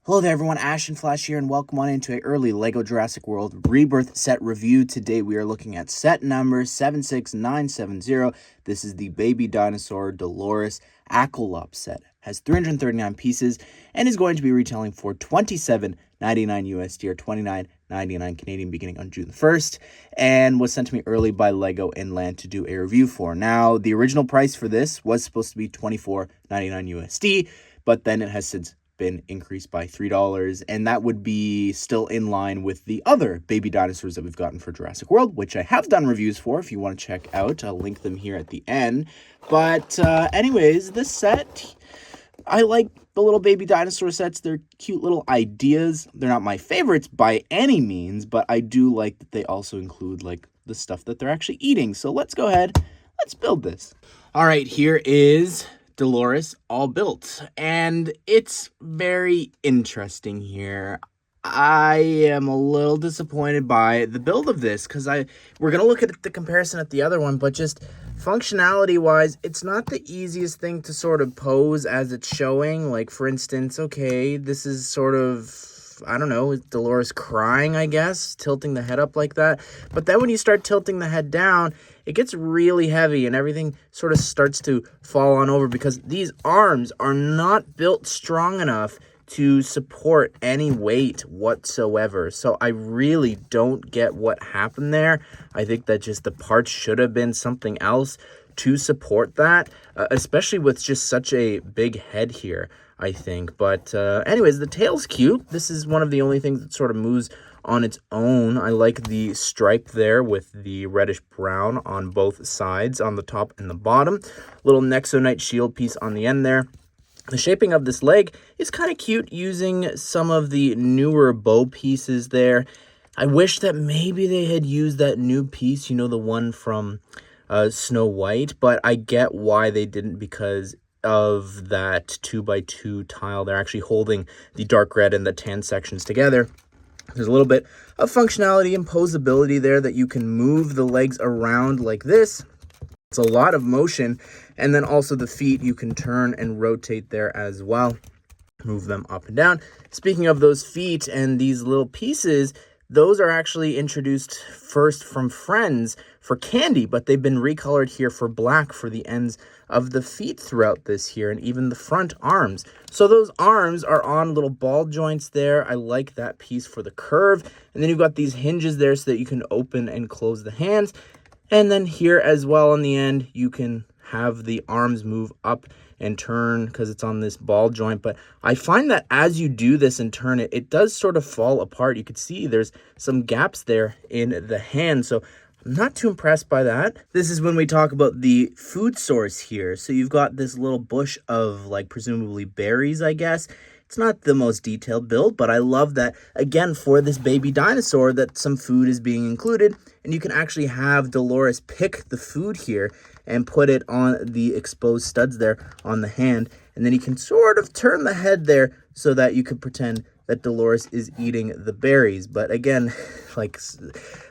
Hello there everyone, Ash and Flash here, and welcome on into an early LEGO Jurassic World Rebirth set review. Today we are looking at set number 76970. This is the Baby Dinosaur Dolores Aquilops set. Has 339 pieces and is going to be retailing for $27.99 USD or $29.99 Canadian beginning on June 1st, and was sent to me early by LEGO Inland to do a review for. Now, the original price for this was supposed to be $24.99 USD, but then it has since been increased by $3, and that would be still in line with the other baby dinosaurs that we've gotten for Jurassic World, which I have done reviews for if you want to check out. I'll link them here at the end. But anyways, this set, I like the little baby dinosaur sets. They're cute little ideas. They're not my favorites by any means, but I do like that they also include like the stuff that they're actually eating. So let's go ahead, let's build this. All right, here is Dolores all built, and it's very interesting here. I am a little disappointed by the build of this because we're gonna look at the comparison at the other one, but just functionality wise, it's not the easiest thing to sort of pose as it's showing. Like, for instance, okay, this is sort of, I don't know, Dolores crying, I guess, tilting the head up like that. But then when you start tilting the head down, it gets really heavy and everything sort of starts to fall on over because these arms are not built strong enough to support any weight whatsoever. So I really don't get what happened there. I think that just the parts should have been something else to support that, especially with just such a big head here, I think. But anyways, the tail's cute. This is one of the only things that sort of moves on its own. I like the stripe there with the reddish brown on both sides, on the top and the bottom. Little Nexonite shield piece on the end there. The shaping of this leg is kind of cute using some of the newer bow pieces there. I wish that maybe they had used that new piece, you know, the one from Snow White, but I get why they didn't because of that 2x2 tile. They're actually holding the dark red and the tan sections together. There's a little bit of functionality and posability there that you can move the legs around like this. It's a lot of motion. And then also the feet, you can turn and rotate there as well. Move them up and down. Speaking of those feet and these little pieces, those are actually introduced first from Friends for candy, but they've been recolored here for black for the ends of the feet throughout this here, and even the front arms. So those arms are on little ball joints there. I like that piece for the curve. And then you've got these hinges there so that you can open and close the hands. And then here as well on the end, you can have the arms move up and turn because it's on this ball joint. But I find that as you do this and turn it, it does sort of fall apart. You can see there's some gaps there in the hand. So I'm not too impressed by that. This is when we talk about the food source here. So you've got this little bush of like presumably berries, I guess. It's not the most detailed build, but I love that, again, for this baby dinosaur, that some food is being included. And you can actually have Dolores pick the food here and put it on the exposed studs there on the hand. And then you can sort of turn the head there so that you could pretend that Dolores is eating the berries. But again, like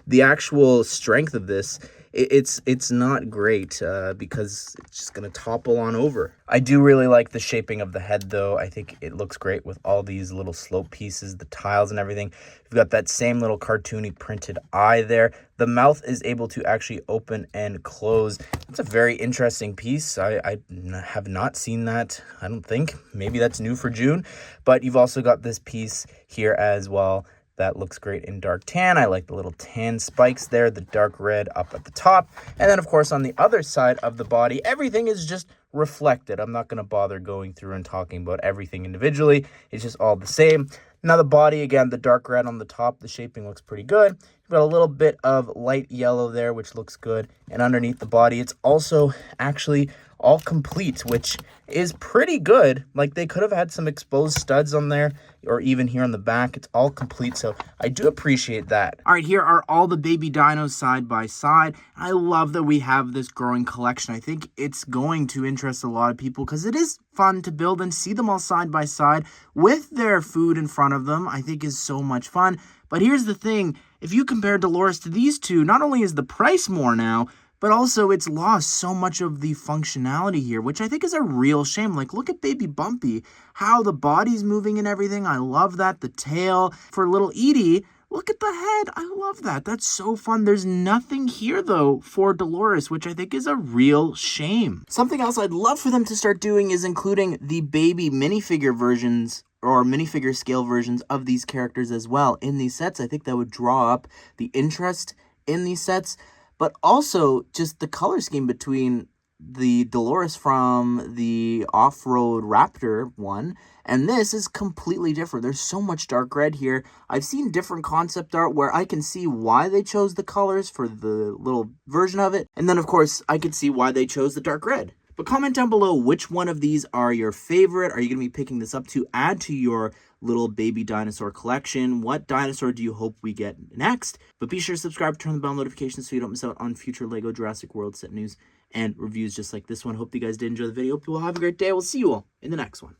the actual strength of this, it's not great because it's just going to topple on over. I do really like the shaping of the head, though. I think it looks great with all these little slope pieces, the tiles and everything. You've got that same little cartoony printed eye there. The mouth is able to actually open and close. It's a very interesting piece. I have not seen that, I don't think. Maybe that's new for June. But you've also got this piece here as well. That looks great in dark tan. I like the little tan spikes there, the dark red up at the top. And then, of course, on the other side of the body, everything is just reflected. I'm not going to bother going through and talking about everything individually. It's just all the same. Now, the body, again, the dark red on the top, the shaping looks pretty good. You've got a little bit of light yellow there, which looks good. And underneath the body, it's also actually all complete, which is pretty good. Like, they could have had some exposed studs on there, or even here on the back. It's all complete, so I do appreciate that. All right, here are all the baby dinos side by side. I love that we have this growing collection. I think it's going to interest a lot of people because it is fun to build and see them all side by side with their food in front of them. I think is so much fun. But here's the thing. If you compare Dolores to these two, not only is the price more now, but also it's lost so much of the functionality here, which I think is a real shame. Like, look at Baby Bumpy, how the body's moving and everything. I love that. The tail. For little Edie, look at the head. I love that. That's so fun. There's nothing here, though, for Dolores, which I think is a real shame. Something else I'd love for them to start doing is including the baby minifigure versions or minifigure scale versions of these characters as well in these sets. I think that would draw up the interest in these sets, but also just the color scheme between the Dolores from the Off-Road Raptor one, and this is completely different. There's so much dark red here. I've seen different concept art where I can see why they chose the colors for the little version of it, and then of course I could see why they chose the dark red. But comment down below which one of these are your favorite. Are you going to be picking this up to add to your little baby dinosaur collection? What dinosaur do you hope we get next? But be sure to subscribe, turn the bell notifications so you don't miss out on future LEGO Jurassic World set news and reviews just like this one. Hope you guys did enjoy the video. Hope you all have a great day. We'll see you all in the next one.